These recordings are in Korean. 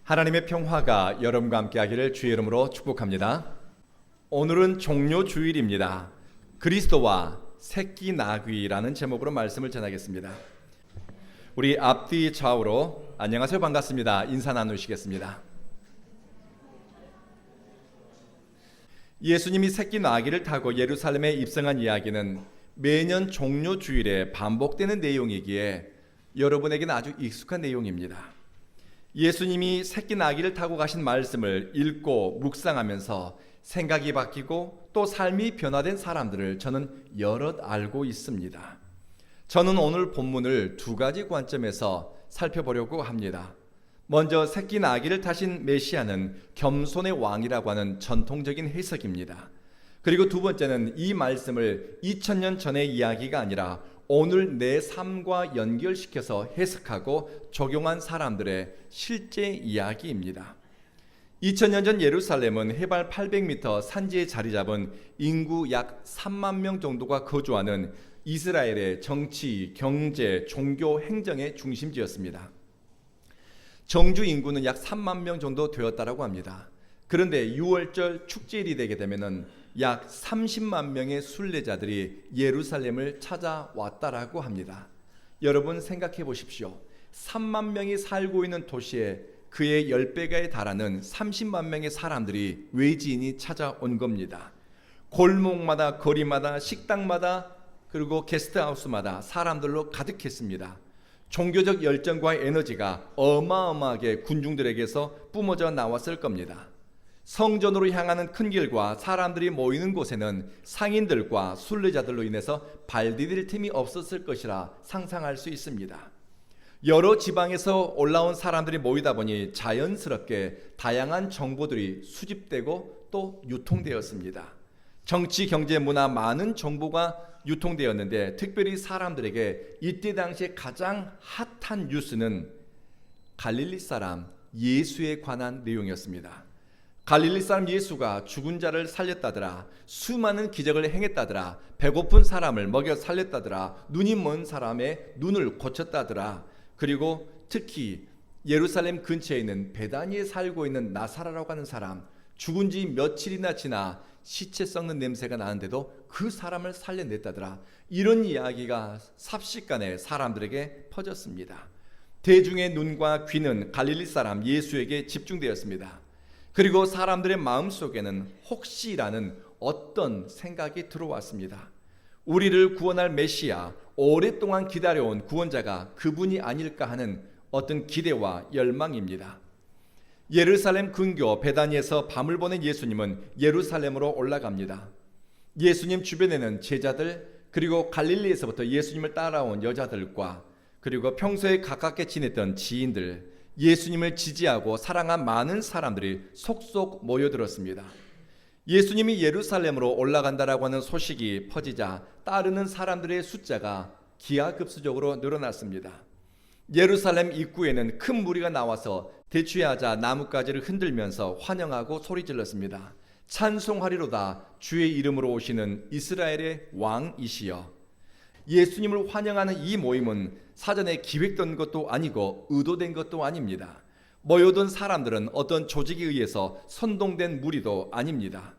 하나님의 평화가 여러분과 함께하기를 주의 이름으로 축복합니다. 오늘은 종료주일입니다. 그리스도와 새끼 나귀라는 제목으로 말씀을 전하겠습니다. 우리 앞뒤 좌우로 안녕하세요, 반갑습니다. 인사 나누시겠습니다. 예수님이 새끼 나귀를 타고 예루살렘에 입성한 이야기는 매년 종료주일에 반복되는 내용이기에 여러분에게는 아주 익숙한 내용입니다. 예수님이 새끼 나귀를 타고 가신 말씀을 읽고 묵상하면서 생각이 바뀌고 또 삶이 변화된 사람들을 저는 여럿 알고 있습니다. 저는 오늘 본문을 두 가지 관점에서 살펴보려고 합니다. 먼저 새끼 나귀를 타신 메시아는 겸손의 왕이라고 하는 전통적인 해석입니다. 그리고 두 번째는 이 말씀을 2000년 전의 이야기가 아니라 오늘 내 삶과 연결시켜서 해석하고 적용한 사람들의 실제 이야기입니다. 2000년 전 예루살렘은 해발 800m 산지에 자리 잡은 인구 약 3만 명 정도가 거주하는 이스라엘의 정치, 경제, 종교, 행정의 중심지였습니다. 정주 인구는 약 3만 명 정도 되었다고 합니다. 그런데 6월절 축제일이 되게 되면은 약 30만 명의 순례자들이 예루살렘을 찾아왔다라고 합니다. 여러분 생각해 보십시오. 3만 명이 살고 있는 도시에 그의 10배가에 달하는 30만 명의 사람들이 외지인이 찾아온 겁니다. 골목마다, 거리마다, 식당마다, 그리고 게스트하우스마다 사람들로 가득했습니다. 종교적 열정과 에너지가 어마어마하게 군중들에게서 뿜어져 나왔을 겁니다. 성전으로 향하는 큰 길과 사람들이 모이는 곳에는 상인들과 순례자들로 인해서 발 디딜 틈이 없었을 것이라 상상할 수 있습니다. 여러 지방에서 올라온 사람들이 모이다 보니 자연스럽게 다양한 정보들이 수집되고 또 유통되었습니다. 정치, 경제, 문화 많은 정보가 유통되었는데 특별히 사람들에게 이때 당시에 가장 핫한 뉴스는 갈릴리 사람 예수에 관한 내용이었습니다. 갈릴리 사람 예수가 죽은 자를 살렸다더라, 수많은 기적을 행했다더라, 배고픈 사람을 먹여 살렸다더라, 눈이 먼 사람의 눈을 고쳤다더라, 그리고 특히 예루살렘 근처에 있는 베다니에 살고 있는 나사라라고 하는 사람, 죽은 지 며칠이나 지나 시체 썩는 냄새가 나는데도 그 사람을 살려냈다더라. 이런 이야기가 삽시간에 사람들에게 퍼졌습니다. 대중의 눈과 귀는 갈릴리 사람 예수에게 집중되었습니다. 그리고 사람들의 마음속에는 혹시라는 어떤 생각이 들어왔습니다. 우리를 구원할 메시아, 오랫동안 기다려온 구원자가 그분이 아닐까 하는 어떤 기대와 열망입니다. 예루살렘 근교 베다니에서 밤을 보낸 예수님은 예루살렘으로 올라갑니다. 예수님 주변에는 제자들, 그리고 갈릴리에서부터 예수님을 따라온 여자들과 그리고 평소에 가깝게 지냈던 지인들, 예수님을 지지하고 사랑한 많은 사람들이 속속 모여들었습니다. 예수님이 예루살렘으로 올라간다라고 하는 소식이 퍼지자 따르는 사람들의 숫자가 기하급수적으로 늘어났습니다. 예루살렘 입구에는 큰 무리가 나와서 대추야자 나뭇가지를 흔들면서 환영하고 소리질렀습니다. 찬송하리로다, 주의 이름으로 오시는 이스라엘의 왕이시여. 예수님을 환영하는 이 모임은 사전에 기획된 것도 아니고 의도된 것도 아닙니다. 모여든 사람들은 어떤 조직에 의해서 선동된 무리도 아닙니다.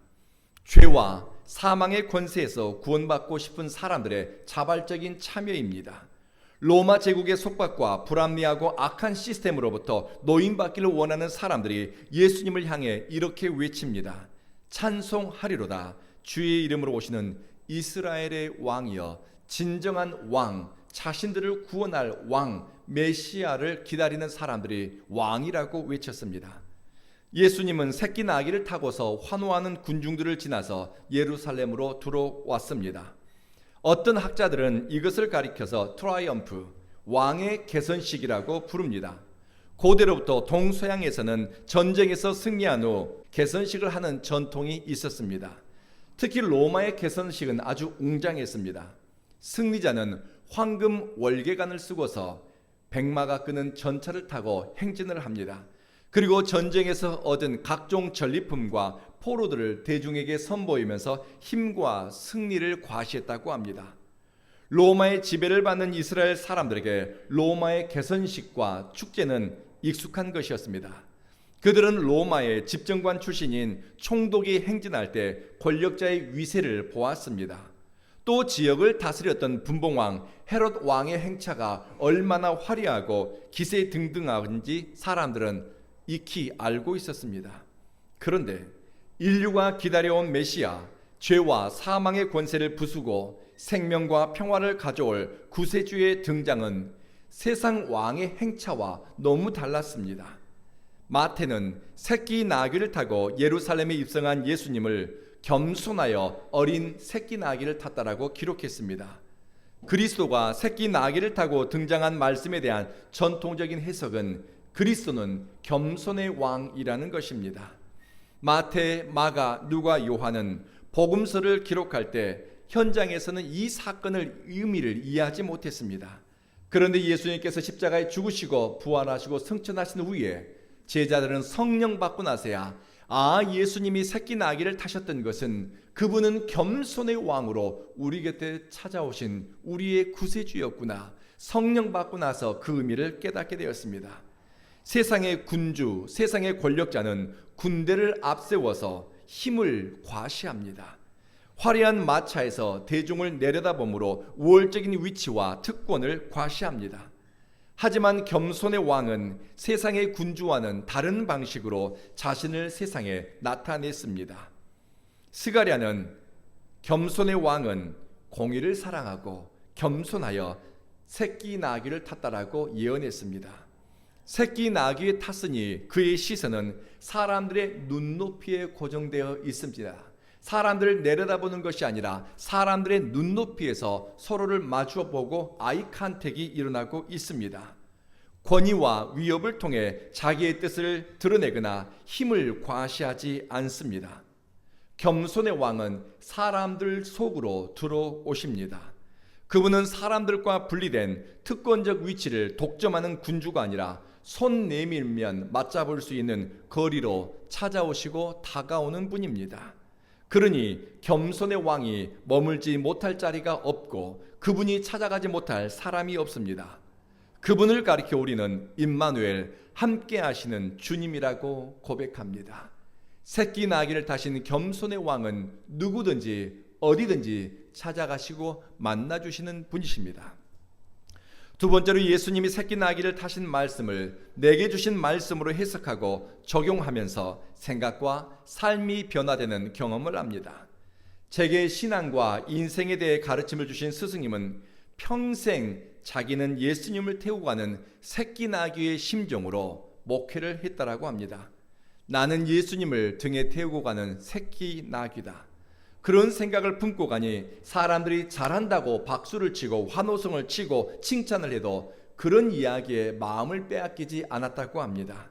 죄와 사망의 권세에서 구원받고 싶은 사람들의 자발적인 참여입니다. 로마 제국의 속박과 불합리하고 악한 시스템으로부터 노인받기를 원하는 사람들이 예수님을 향해 이렇게 외칩니다. 찬송하리로다, 주의 이름으로 오시는 이스라엘의 왕이여. 진정한 왕, 자신들을 구원할 왕, 메시아를 기다리는 사람들이 왕이라고 외쳤습니다. 예수님은 새끼 나귀를 타고서 환호하는 군중들을 지나서 예루살렘으로 들어왔습니다. 어떤 학자들은 이것을 가리켜서 트라이엄프, 왕의 개선식이라고 부릅니다. 고대로부터 동서양에서는 전쟁에서 승리한 후 개선식을 하는 전통이 있었습니다. 특히 로마의 개선식은 아주 웅장했습니다. 승리자는 황금 월계관을 쓰고서 백마가 끄는 전차를 타고 행진을 합니다. 그리고 전쟁에서 얻은 각종 전리품과 포로들을 대중에게 선보이면서 힘과 승리를 과시했다고 합니다. 로마의 지배를 받는 이스라엘 사람들에게 로마의 개선식과 축제는 익숙한 것이었습니다. 그들은 로마의 집정관 출신인 총독이 행진할 때 권력자의 위세를 보았습니다. 또 지역을 다스렸던 분봉왕 헤롯 왕의 행차가 얼마나 화려하고 기세등등한지 사람들은 익히 알고 있었습니다. 그런데 인류가 기다려온 메시아, 죄와 사망의 권세를 부수고 생명과 평화를 가져올 구세주의 등장은 세상 왕의 행차와 너무 달랐습니다. 마태는 새끼 나귀를 타고 예루살렘에 입성한 예수님을 겸손하여 어린 새끼 나귀를 탔다라고 기록했습니다. 그리스도가 새끼 나귀를 타고 등장한 말씀에 대한 전통적인 해석은 그리스도는 겸손의 왕이라는 것입니다. 마태, 마가, 누가, 요한은 복음서를 기록할 때 현장에서는 이 사건의 의미를 이해하지 못했습니다. 그런데 예수님께서 십자가에 죽으시고 부활하시고 승천하신 후에 제자들은 성령 받고 나서야 예수님이 새끼 나귀를 타셨던 것은 그분은 겸손의 왕으로 우리 곁에 찾아오신 우리의 구세주였구나, 성령 받고 나서 그 의미를 깨닫게 되었습니다. 세상의 군주, 세상의 권력자는 군대를 앞세워서 힘을 과시합니다. 화려한 마차에서 대중을 내려다보므로 우월적인 위치와 특권을 과시합니다. 하지만 겸손의 왕은 세상의 군주와는 다른 방식으로 자신을 세상에 나타냈습니다. 스가랴는 겸손의 왕은 공의를 사랑하고 겸손하여 새끼 나귀를 탔다라고 예언했습니다. 새끼 나귀에 탔으니 그의 시선은 사람들의 눈높이에 고정되어 있습니다. 사람들을 내려다보는 것이 아니라 사람들의 눈높이에서 서로를 마주보고 아이 컨택이 일어나고 있습니다. 권위와 위협을 통해 자기의 뜻을 드러내거나 힘을 과시하지 않습니다. 겸손의 왕은 사람들 속으로 들어오십니다. 그분은 사람들과 분리된 특권적 위치를 독점하는 군주가 아니라 손 내밀면 맞잡을 수 있는 거리로 찾아오시고 다가오는 분입니다. 그러니 겸손의 왕이 머물지 못할 자리가 없고 그분이 찾아가지 못할 사람이 없습니다. 그분을 가리켜 우리는 임마누엘, 함께 하시는 주님이라고 고백합니다. 새끼 나귀를 타신 겸손의 왕은 누구든지 어디든지 찾아가시고 만나주시는 분이십니다. 두 번째로 예수님이 새끼 나귀를 타신 말씀을 내게 주신 말씀으로 해석하고 적용하면서 생각과 삶이 변화되는 경험을 합니다. 제게 신앙과 인생에 대해 가르침을 주신 스승님은 평생 자기는 예수님을 태우고 가는 새끼 나귀의 심정으로 목회를 했다라고 합니다. 나는 예수님을 등에 태우고 가는 새끼 나귀다. 그런 생각을 품고 가니 사람들이 잘한다고 박수를 치고 환호성을 치고 칭찬을 해도 그런 이야기에 마음을 빼앗기지 않았다고 합니다.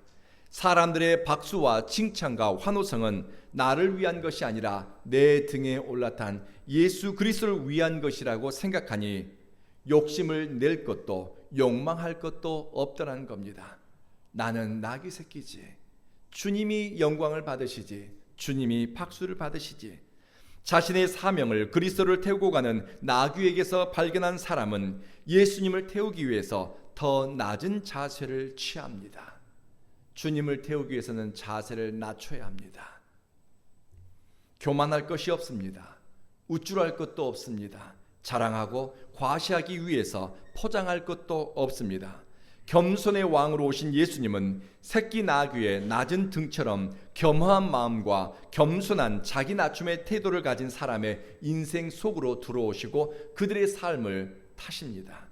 사람들의 박수와 칭찬과 환호성은 나를 위한 것이 아니라 내 등에 올라탄 예수 그리스도를 위한 것이라고 생각하니 욕심을 낼 것도 욕망할 것도 없더라는 겁니다. 나는 나귀 새끼지. 주님이 영광을 받으시지. 주님이 박수를 받으시지. 자신의 사명을 그리스도를 태우고 가는 나귀에게서 발견한 사람은 예수님을 태우기 위해서 더 낮은 자세를 취합니다. 주님을 태우기 위해서는 자세를 낮춰야 합니다. 교만할 것이 없습니다. 우쭐할 것도 없습니다. 자랑하고 과시하기 위해서 포장할 것도 없습니다. 겸손의 왕으로 오신 예수님은 새끼 나귀의 낮은 등처럼 겸허한 마음과 겸손한 자기 낮춤의 태도를 가진 사람의 인생 속으로 들어오시고 그들의 삶을 타십니다.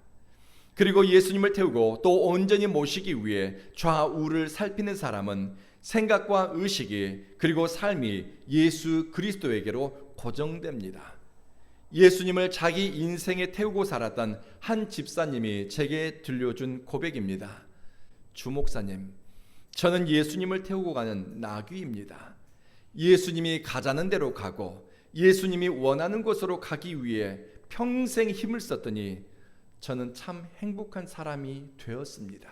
그리고 예수님을 태우고 또 온전히 모시기 위해 좌우를 살피는 사람은 생각과 의식이 그리고 삶이 예수 그리스도에게로 고정됩니다. 예수님을 자기 인생에 태우고 살았던 한 집사님이 제게 들려준 고백입니다. 주 목사님, 저는 예수님을 태우고 가는 나귀입니다. 예수님이 가자는 대로 가고 예수님이 원하는 곳으로 가기 위해 평생 힘을 썼더니 저는 참 행복한 사람이 되었습니다.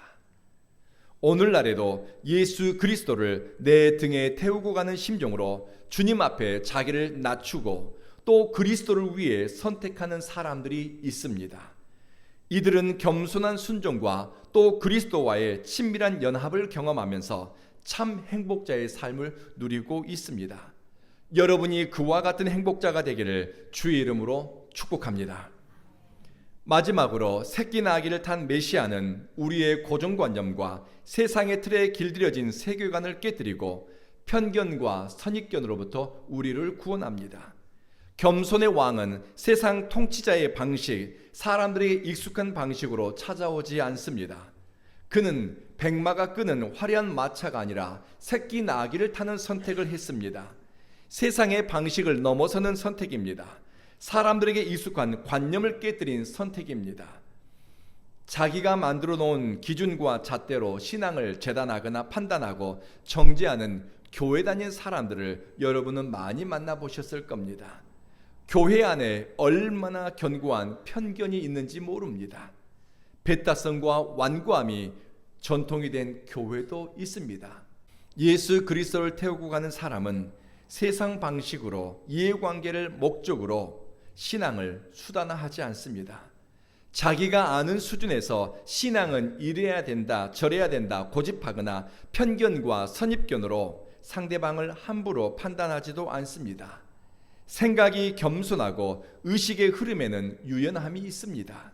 오늘날에도 예수 그리스도를 내 등에 태우고 가는 심정으로 주님 앞에 자기를 낮추고 또 그리스도를 위해 선택하는 사람들이 있습니다. 이들은 겸손한 순종과 또 그리스도와의 친밀한 연합을 경험하면서 참 행복자의 삶을 누리고 있습니다. 여러분이 그와 같은 행복자가 되기를 주의 이름으로 축복합니다. 마지막으로 새끼 나귀를 탄 메시아는 우리의 고정관념과 세상의 틀에 길들여진 세계관을 깨뜨리고 편견과 선입견으로부터 우리를 구원합니다. 겸손의 왕은 세상 통치자의 방식, 사람들에게 익숙한 방식으로 찾아오지 않습니다. 그는 백마가 끄는 화려한 마차가 아니라 새끼 나귀를 타는 선택을 했습니다. 세상의 방식을 넘어서는 선택입니다. 사람들에게 익숙한 관념을 깨뜨린 선택입니다. 자기가 만들어 놓은 기준과 잣대로 신앙을 재단하거나 판단하고 정죄하는 교회 다니는 사람들을 여러분은 많이 만나보셨을 겁니다. 교회 안에 얼마나 견고한 편견이 있는지 모릅니다. 배타성과 완고함이 전통이 된 교회도 있습니다. 예수 그리스도를 태우고 가는 사람은 세상 방식으로 이해관계를 목적으로 신앙을 수단화하지 않습니다. 자기가 아는 수준에서 신앙은 이래야 된다, 저래야 된다 고집하거나 편견과 선입견으로 상대방을 함부로 판단하지도 않습니다. 생각이 겸손하고 의식의 흐름에는 유연함이 있습니다.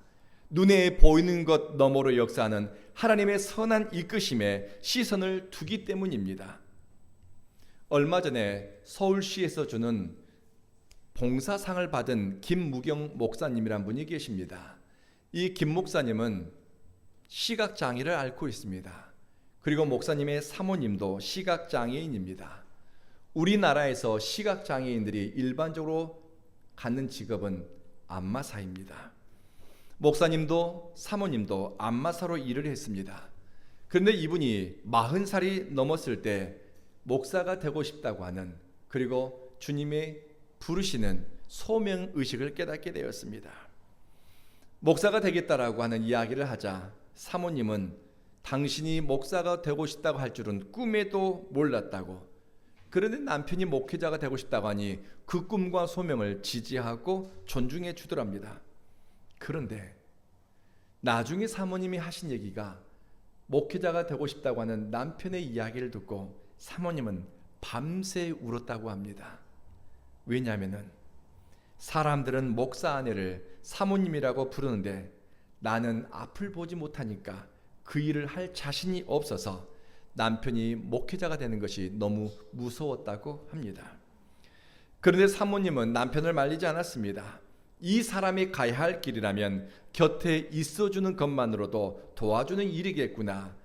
눈에 보이는 것 너머로 역사하는 하나님의 선한 이끄심에 시선을 두기 때문입니다. 얼마 전에 서울시에서 주는 봉사상을 받은 김무경 목사님이란 분이 계십니다. 이 김 목사님은 시각장애를 앓고 있습니다. 그리고 목사님의 사모님도 시각장애인입니다. 우리나라에서 시각장애인들이 일반적으로 갖는 직업은 안마사입니다. 목사님도 사모님도 안마사로 일을 했습니다. 그런데 이분이 40살이 넘었을 때 목사가 되고 싶다고 하는, 그리고 주님의 부르시는 소명의식을 깨닫게 되었습니다. 목사가 되겠다라고 하는 이야기를 하자 사모님은 당신이 목사가 되고 싶다고 할 줄은 꿈에도 몰랐다고, 그런데 남편이 목회자가 되고 싶다고 하니 그 꿈과 소명을 지지하고 존중해 주더랍니다. 그런데 나중에 사모님이 하신 얘기가 목회자가 되고 싶다고 하는 남편의 이야기를 듣고 사모님은 밤새 울었다고 합니다. 왜냐하면 사람들은 목사 아내를 사모님이라고 부르는데 나는 앞을 보지 못하니까 그 일을 할 자신이 없어서 남편이 목회자가 되는 것이 너무 무서웠다고 합니다. 그런데 사모님은 남편을 말리지 않았습니다. 이 사람이 가야 할 길이라면 곁에 있어주는 것만으로도 도와주는 일이겠구나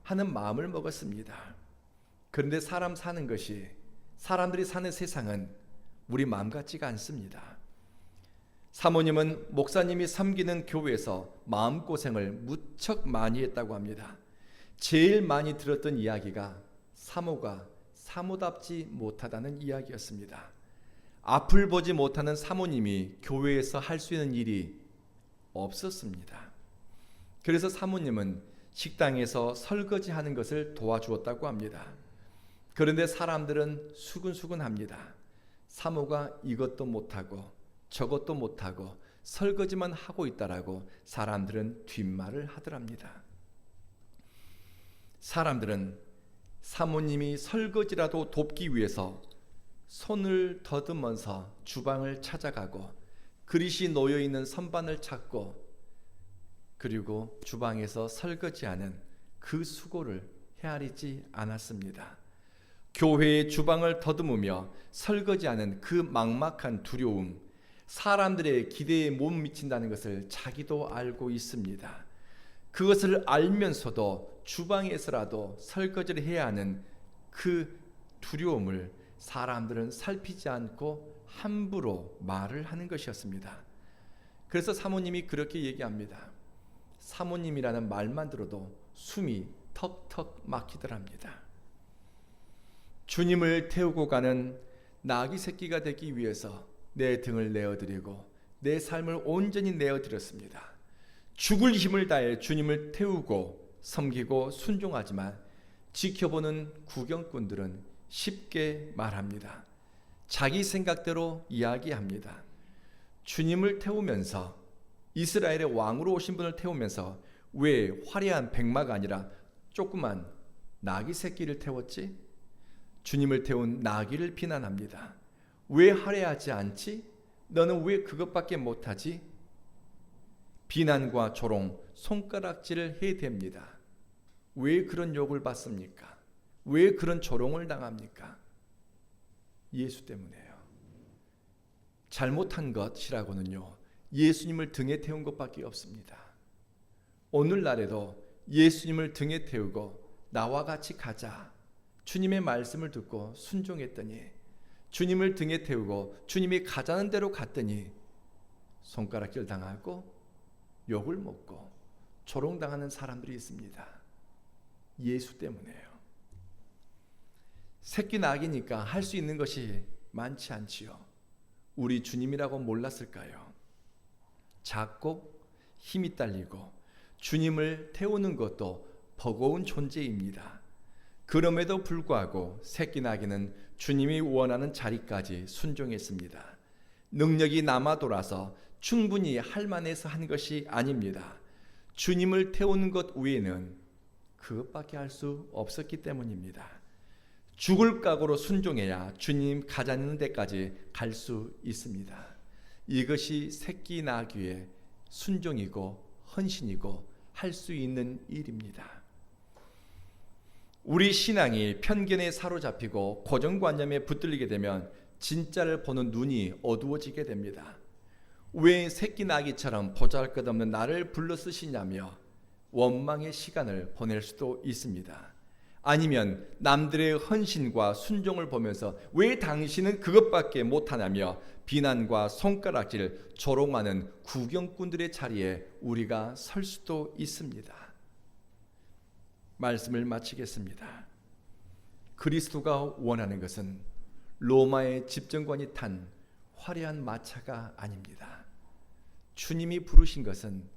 하는 마음을 먹었습니다. 그런데 사람 사는 것이, 사람들이 사는 세상은 우리 마음 같지가 않습니다. 사모님은 목사님이 섬기는 교회에서 마음고생을 무척 많이 했다고 합니다. 제일 많이 들었던 이야기가 사모가 사모답지 못하다는 이야기였습니다. 앞을 보지 못하는 사모님이 교회에서 할 수 있는 일이 없었습니다. 그래서 사모님은 식당에서 설거지하는 것을 도와주었다고 합니다. 그런데 사람들은 수근수근합니다. 사모가 이것도 못하고 저것도 못하고 설거지만 하고 있다라고 사람들은 뒷말을 하더랍니다. 사람들은 사모님이 설거지라도 돕기 위해서 손을 더듬어서 주방을 찾아가고 그릇이 놓여있는 선반을 찾고 그리고 주방에서 설거지하는 그 수고를 헤아리지 않았습니다. 교회의 주방을 더듬으며 설거지하는 그 막막한 두려움, 사람들의 기대에 못 미친다는 것을 자기도 알고 있습니다. 그것을 알면서도 주방에서라도 설거지를 해야 하는 그 두려움을 사람들은 살피지 않고 함부로 말을 하는 것이었습니다. 그래서 사모님이 그렇게 얘기합니다. 사모님이라는 말만 들어도 숨이 턱턱 막히더랍니다. 주님을 태우고 가는 나귀 새끼가 되기 위해서 내 등을 내어드리고 내 삶을 온전히 내어드렸습니다. 죽을 힘을 다해 주님을 태우고 섬기고 순종하지만 지켜보는 구경꾼들은 쉽게 말합니다. 자기 생각대로 이야기합니다. 주님을 태우면서, 이스라엘의 왕으로 오신 분을 태우면서 왜 화려한 백마가 아니라 조그만 나귀 새끼를 태웠지? 주님을 태운 나귀를 비난합니다. 왜 할애하지 않지? 너는 왜 그것밖에 못하지? 비난과 조롱, 손가락질을 해댑니다. 왜 그런 욕을 받습니까? 왜 그런 조롱을 당합니까? 예수 때문에요. 잘못한 것이라고는요, 예수님을 등에 태운 것밖에 없습니다. 오늘날에도 예수님을 등에 태우고 나와 같이 가자, 주님의 말씀을 듣고 순종했더니, 주님을 등에 태우고 주님이 가자는 대로 갔더니 손가락질 당하고 욕을 먹고 조롱당하는 사람들이 있습니다. 예수 때문에요. 새끼 낙이니까 할 수 있는 것이 많지 않지요. 우리 주님이라고 몰랐을까요? 작고 힘이 딸리고 주님을 태우는 것도 버거운 존재입니다. 그럼에도 불구하고 새끼 나귀는 주님이 원하는 자리까지 순종했습니다. 능력이 남아 돌아서 충분히 할 만해서 한 것이 아닙니다. 주님을 태우는 것 외에는 그것밖에 할 수 없었기 때문입니다. 죽을 각오로 순종해야 주님 가자는 데까지 갈 수 있습니다. 이것이 새끼 나귀의 순종이고 헌신이고 할 수 있는 일입니다. 우리 신앙이 편견에 사로잡히고 고정관념에 붙들리게 되면 진짜를 보는 눈이 어두워지게 됩니다. 왜 새끼 나귀처럼 보잘것없는 나를 불러 쓰시냐며 원망의 시간을 보낼 수도 있습니다. 아니면 남들의 헌신과 순종을 보면서 왜 당신은 그것밖에 못하냐며 비난과 손가락질, 조롱하는 구경꾼들의 자리에 우리가 설 수도 있습니다. 말씀을 마치겠습니다. 그리스도가 원하는 것은 로마의 집정관이 탄 화려한 마차가 아닙니다. 주님이 부르신 것은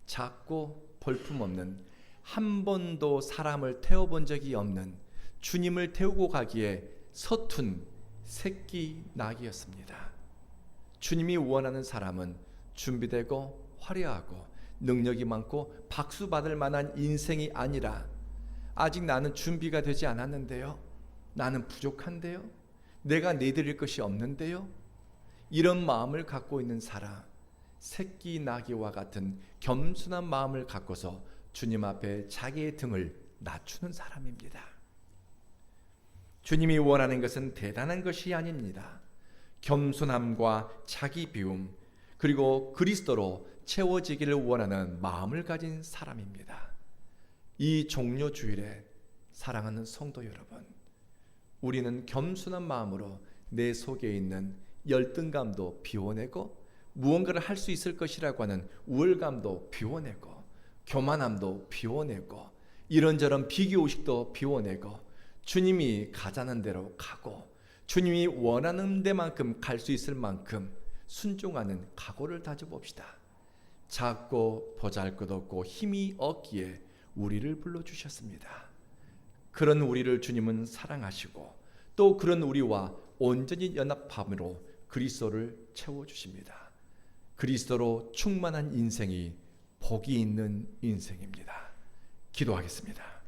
작고 볼품없는, 한 번도 사람을 태워본 적이 없는, 주님을 태우고 가기에 서툰 새끼 나귀였습니다. 주님이 원하는 사람은 준비되고 화려하고 능력이 많고 박수 받을 만한 인생이 아니라, 아직 나는 준비가 되지 않았는데요, 나는 부족한데요, 내가 내드릴 것이 없는데요, 이런 마음을 갖고 있는 사람, 새끼 나귀와 같은 겸손한 마음을 갖고서 주님 앞에 자기의 등을 낮추는 사람입니다. 주님이 원하는 것은 대단한 것이 아닙니다. 겸손함과 자기 비움, 그리고 그리스도로 채워지기를 원하는 마음을 가진 사람입니다. 이 종료주일에 사랑하는 성도 여러분, 우리는 겸손한 마음으로 내 속에 있는 열등감도 비워내고, 무언가를 할 수 있을 것이라고 하는 우월감도 비워내고, 교만함도 비워내고, 이런저런 비교의식도 비워내고, 주님이 가자는 대로 가고 주님이 원하는 데만큼 갈 수 있을 만큼 순종하는 각오를 다져봅시다. 작고 보잘것없고 힘이 없기에 우리를 불러주셨습니다. 그런 우리를 주님은 사랑하시고 또 그런 우리와 온전히 연합함으로 그리스도를 채워주십니다. 그리스도로 충만한 인생이 복이 있는 인생입니다. 기도하겠습니다.